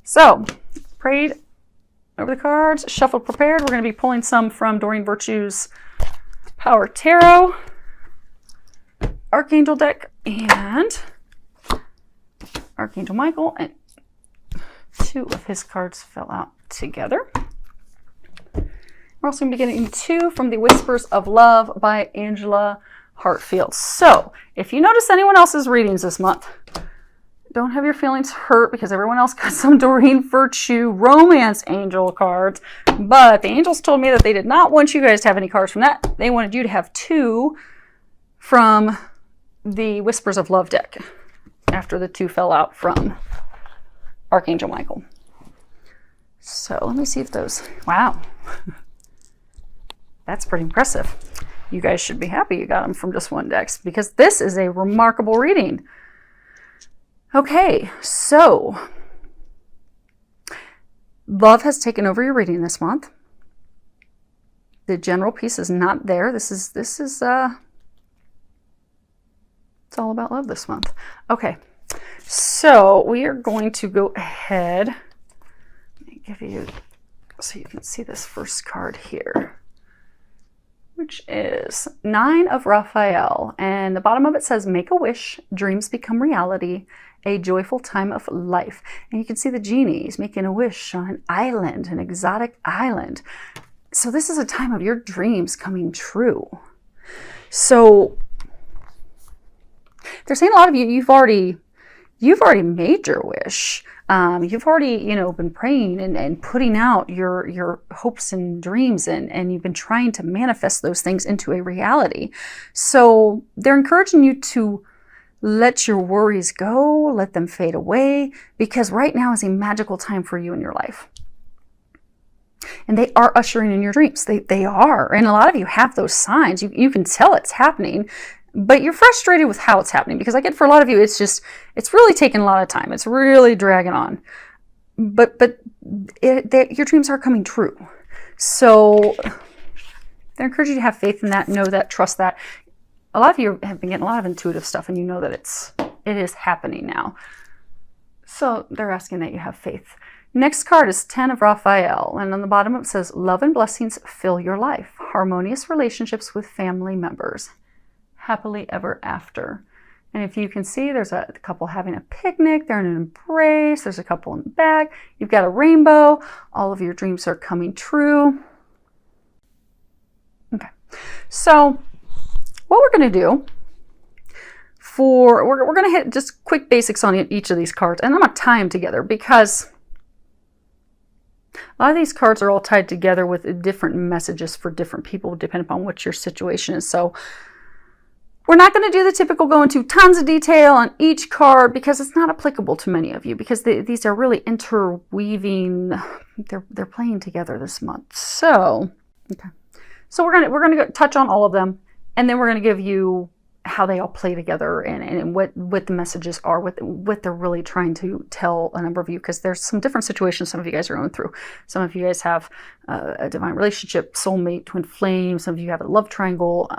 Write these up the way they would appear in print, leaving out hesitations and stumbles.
So, prayed over the cards, shuffled, prepared. We're going to be pulling some from Doreen Virtue's Power Tarot Archangel deck and Archangel Michael, and 2 of his cards fell out together. We're also going to be getting 2 from the Whispers of Love by Angela Hartfield. So, if you notice anyone else's readings this month, don't have your feelings hurt because everyone else got some Doreen Virtue Romance Angel cards. But the angels told me that they did not want you guys to have any cards from that. They wanted you to have 2 from the Whispers of Love deck after the 2 fell out from Archangel Michael. So let me see if those, wow. That's pretty impressive. You guys should be happy you got them from just one deck because this is a remarkable reading. Okay, so love has taken over your reading this month. The general piece is not there. This is it's all about love this month. Okay, so we are going to go ahead. Let me give you so you can see this first card here, which is 9 of Raphael, and the bottom of it says, make a wish, dreams become reality, a joyful time of life. And you can see the genie is making a wish on an island, an exotic island. So this is a time of your dreams coming true. So they're saying a lot of you, you've already made your wish. You've already, been praying and putting out your hopes and dreams, and you've been trying to manifest those things into a reality. So they're encouraging you to let your worries go, let them fade away, because right now is a magical time for you in your life. And they are ushering in your dreams. They are. And a lot of you have those signs. You can tell it's happening, but you're frustrated with how it's happening, because I get for a lot of you, it's really taking a lot of time. It's really dragging on. But your dreams are coming true. So they encourage you to have faith in that, know that, trust that. A lot of you have been getting a lot of intuitive stuff, and you know that it is happening now. So they're asking that you have faith. Next card is 10 of Raphael, and on the bottom it says, love and blessings fill your life. Harmonious relationships with family members. Happily ever after. And if you can see, there's a couple having a picnic. They're in an embrace. There's a couple in the back. You've got a rainbow. All of your dreams are coming true. Okay. So what we're going to do we're going to hit just quick basics on each of these cards, and I'm going to tie them together because a lot of these cards are all tied together with different messages for different people depending upon what your situation is. So we're not going to do the typical go into tons of detail on each card because it's not applicable to many of you, because these are really interweaving. They're playing together this month. So, okay. So we're going to touch on all of them, and then we're going to give you how they all play together and what the messages are, what they're really trying to tell a number of you, because there's some different situations some of you guys are going through. Some of you guys have a divine relationship, soulmate, twin flame. Some of you have a love triangle.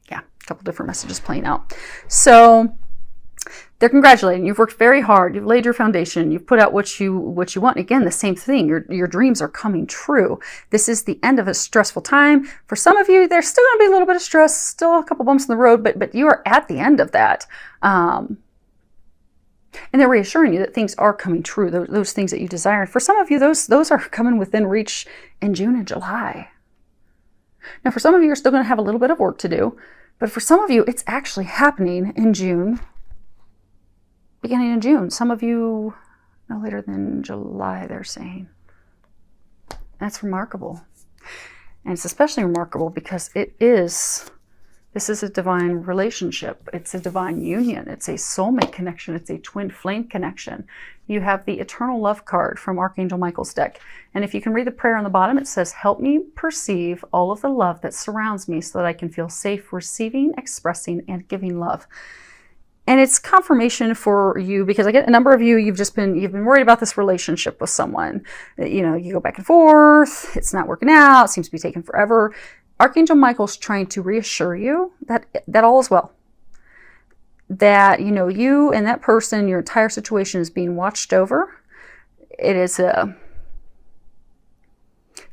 Yeah, a couple different messages playing out. So they're congratulating. You've worked very hard. You've laid your foundation. You've put out what you want. Again, the same thing. Your dreams are coming true. This is the end of a stressful time. For some of you, there's still going to be a little bit of stress, still a couple bumps in the road, but you are at the end of that. And they're reassuring you that things are coming true. Those things that you desire. For some of you, those are coming within reach in June and July. Now, for some of you, you're still going to have a little bit of work to do, but for some of you, it's actually happening in June, beginning in June. Some of you, no later than July, they're saying. That's remarkable. And it's especially remarkable because this is a divine relationship. It's a divine union. It's a soulmate connection. It's a twin flame connection. You have the eternal love card from Archangel Michael's deck. And if you can read the prayer on the bottom, it says, help me perceive all of the love that surrounds me so that I can feel safe receiving, expressing, and giving love. And it's confirmation for you, because I get a number of you, you've been worried about this relationship with someone. You go back and forth, it's not working out, it seems to be taking forever. Archangel Michael's trying to reassure you that all is well. That, you and that person, your entire situation is being watched over. it's a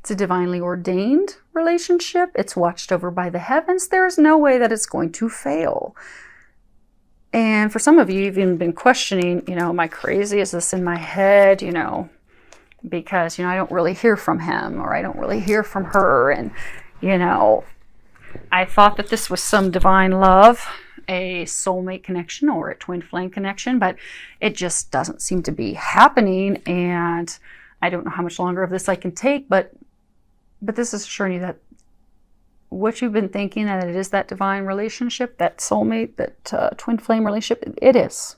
divinely ordained relationship. It's watched over by the heavens. There's no way that it's going to fail. And for some of you, you've even been questioning, am I crazy? Is this in my head? Because, I don't really hear from him, or I don't really hear from her. And, I thought that this was some divine love, a soulmate connection or a twin flame connection, but it just doesn't seem to be happening. And I don't know how much longer of this I can take, but this is assuring you that what you've been thinking, that it is that divine relationship, that soulmate, that twin flame relationship, it is.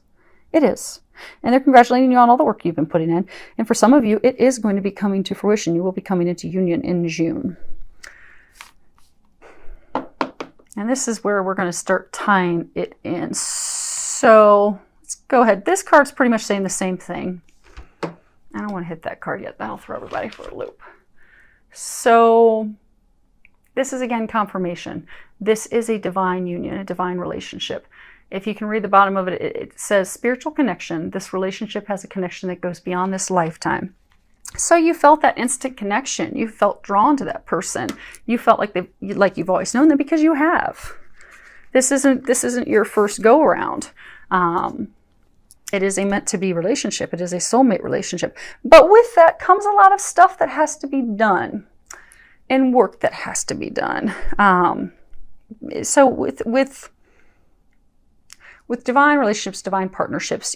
It is. And they're congratulating you on all the work you've been putting in. And for some of you, it is going to be coming to fruition. You will be coming into union in June. And this is where we're going to start tying it in. So let's go ahead. This card's pretty much saying the same thing. I don't want to hit that card yet. That'll throw everybody for a loop. So this is, again, confirmation. This is a divine union, a divine relationship. If you can read the bottom of it, it says spiritual connection. This relationship has a connection that goes beyond this lifetime. So you felt that instant connection. You felt drawn to that person. You felt like you've always known them, because you have. This isn't your first go around. It is a meant to be relationship. It is a soulmate relationship. But with that comes a lot of stuff that has to be done, and work that has to be done. So with divine relationships, divine partnerships,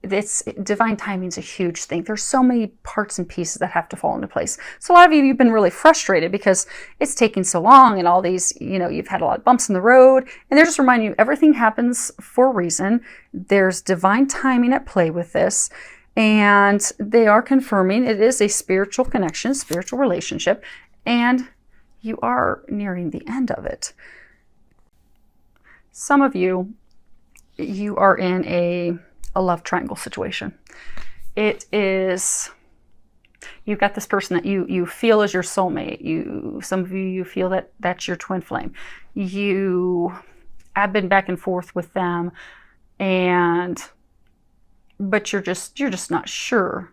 it's divine timing is a huge thing. There's so many parts and pieces that have to fall into place. So a lot of you've been really frustrated because it's taking so long, and all these, you've had a lot of bumps in the road, and they're just reminding you everything happens for a reason. There's divine timing at play with this, and they are confirming it is a spiritual connection, spiritual relationship, and you are nearing the end of it. Some of you are in a love triangle situation. It is, you've got this person that you feel is your soulmate. Some of you feel that that's your twin flame. You have been back and forth with them, but you're just not sure.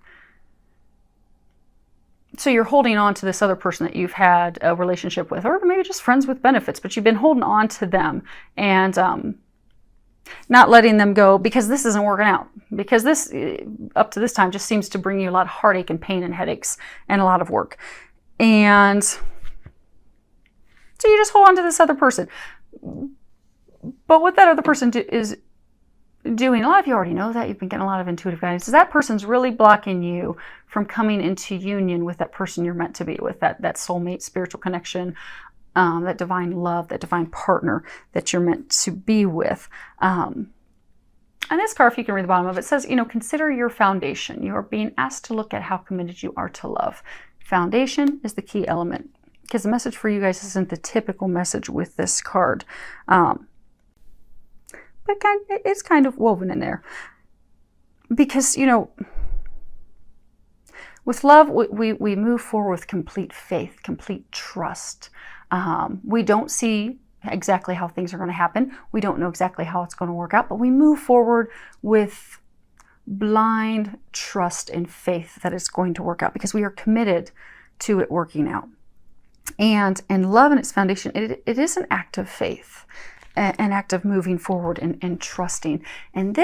So you're holding on to this other person that you've had a relationship with, or maybe just friends with benefits, but you've been holding on to them and not letting them go, because this isn't working out. Because this, up to this time, just seems to bring you a lot of heartache and pain and headaches and a lot of work. And so you just hold on to this other person. But what that other person is doing, a lot of you already know that, you've been getting a lot of intuitive guidance, is that person's really blocking you from coming into union with that person you're meant to be with, that soulmate, spiritual connection, that divine love, that divine partner that you're meant to be with. And this card, if you can read the bottom of it, says, consider your foundation. You are being asked to look at how committed you are to love. Foundation is the key element, because the message for you guys isn't the typical message with this card. But it's kind of woven in there. Because, with love, we move forward with complete faith, complete trust. We don't see exactly how things are going to happen. We don't know exactly how it's going to work out, but we move forward with blind trust and faith that it's going to work out, because we are committed to it working out. And love and its foundation, it is an act of faith, an act of moving forward and trusting. And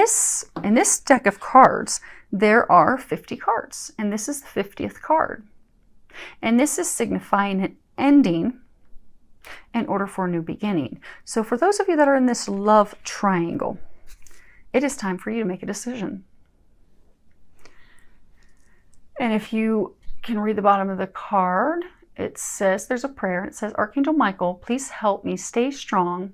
in this deck of cards, there are 50 cards, and this is the 50th card. And this is signifying an ending in order for a new beginning. So for those of you that are in this love triangle, it is time for you to make a decision. And if you can read the bottom of the card, it says, there's a prayer, and it says, Archangel Michael, please help me stay strong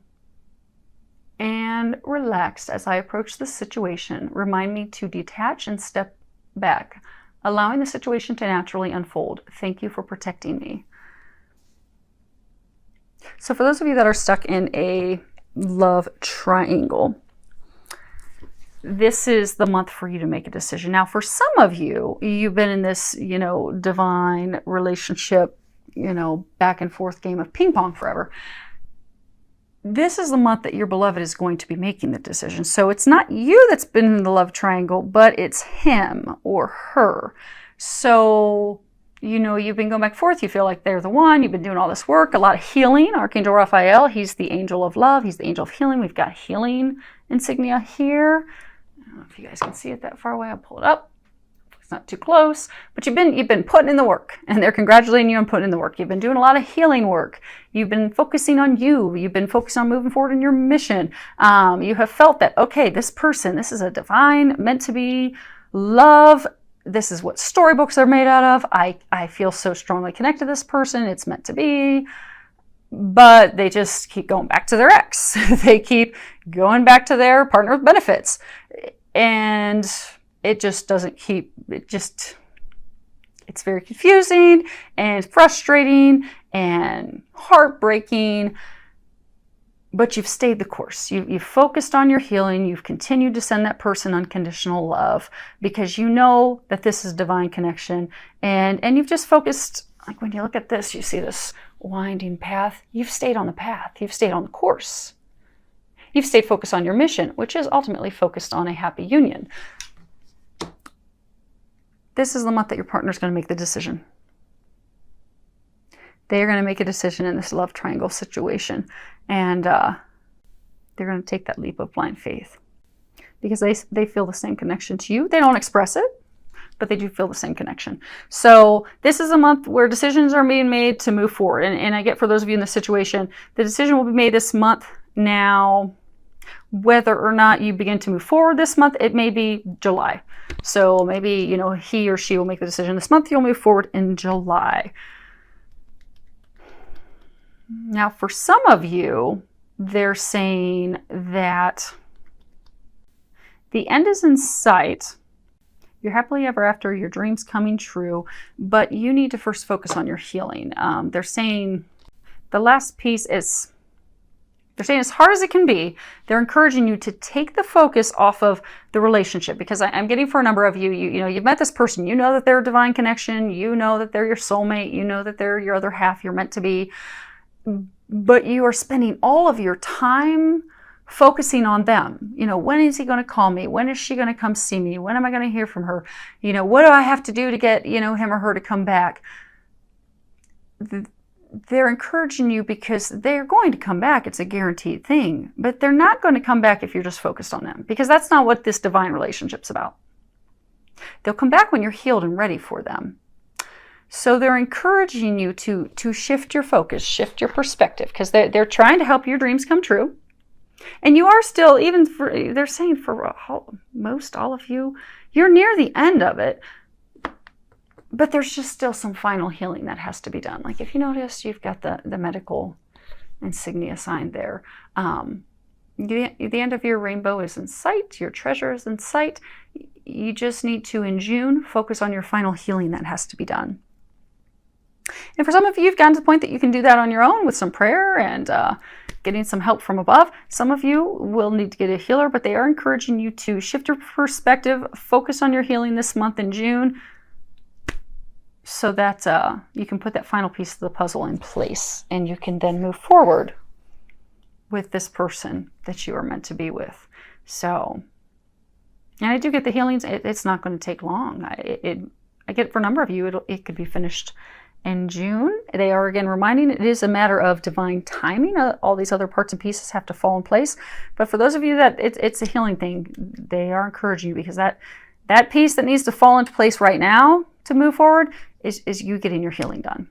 and relaxed as I approach this situation. Remind me to detach and step back, allowing the situation to naturally unfold. Thank you for protecting me. So for those of you that are stuck in a love triangle, this is the month for you to make a decision. Now, for some of you, you've been in this, divine relationship, back and forth game of ping pong forever. this is the month that your beloved is going to be making the decision. So it's not you that's been in the love triangle, but it's him or her. So, you know, you've been going back and forth. You feel like they're the one. You've been doing all this work, a lot of healing. Archangel Raphael, he's the angel of love. He's the angel of healing. We've got healing insignia here. I don't know if you guys can see it that far away. I'll pull it up. Not too close, but you've been putting in the work, and they're congratulating you on putting in the work. You've been doing a lot of healing work. You've been focusing on you. You've been focused on moving forward in your mission. You have felt that, okay, this person, this is a divine, meant to be love. This is what storybooks are made out of. I feel so strongly connected to this person. It's meant to be. But they just keep going back to their ex. They keep going back to their partner with benefits. And it just doesn't keep, it's very confusing and frustrating and heartbreaking, but you've stayed the course. You've focused on your healing. You've continued to send that person unconditional love because you know that this is divine connection, and you've just focused, like when you look at this, you see this winding path. You've stayed on the path. You've stayed on the course. You've stayed focused on your mission, which is ultimately focused on a happy union. This is the month that your partner is going to make the decision. They are going to make a decision in this love triangle situation. And they're going to take that leap of blind faith. Because they feel the same connection to you. They don't express it, but they do feel the same connection. So this is a month where decisions are being made to move forward. And I get, for those of you in this situation, the decision will be made this month. Now, whether or not you begin to move forward this month, it may be July. So maybe, you know, he or she will make the decision this month. You'll move forward in July. Now, for some of you, they're saying that the end is in sight. You're happily ever after, your dreams coming true, but you need to first focus on your healing. They're saying the last piece is, they're saying as hard as it can be, they're encouraging you to take the focus off of the relationship, because I'm getting for a number of you, you know, you've met this person, you know that they're a divine connection, you know that they're your soulmate, you know that they're your other half, you're meant to be, but you are spending all of your time focusing on them. You know, when is he going to call me? When is she going to come see me? When am I going to hear from her? You know, what do I have to do to get, you know, him or her to come back? They're encouraging you because they're going to come back. It's a guaranteed thing, but they're not going to come back if you're just focused on them, because that's not what this divine relationship's about. They'll come back when you're healed and ready for them. So they're encouraging you to shift your focus, shift your perspective, because they're trying to help your dreams come true. And you are still, even for, they're saying for most all of you, you're near the end of it. But there's just still some final healing that has to be done. Like if you notice, you've got the medical insignia sign there. The end of your rainbow is in sight. Your treasure is in sight. You just need to, in June, focus on your final healing that has to be done. And for some of you, you've gotten to the point that you can do that on your own with some prayer and getting some help from above. Some of you will need to get a healer, but they are encouraging you to shift your perspective, focus on your healing this month in June, so that you can put that final piece of the puzzle in place, and you can then move forward with this person that you are meant to be with. So, and I do get the healings. It's not going to take long. I get for a number of you, it could be finished in June. They are again reminding it is a matter of divine timing. All these other parts and pieces have to fall in place. But for those of you that it's a healing thing, they are encouraging you, because that piece that needs to fall into place right now to move forward is you getting your healing done.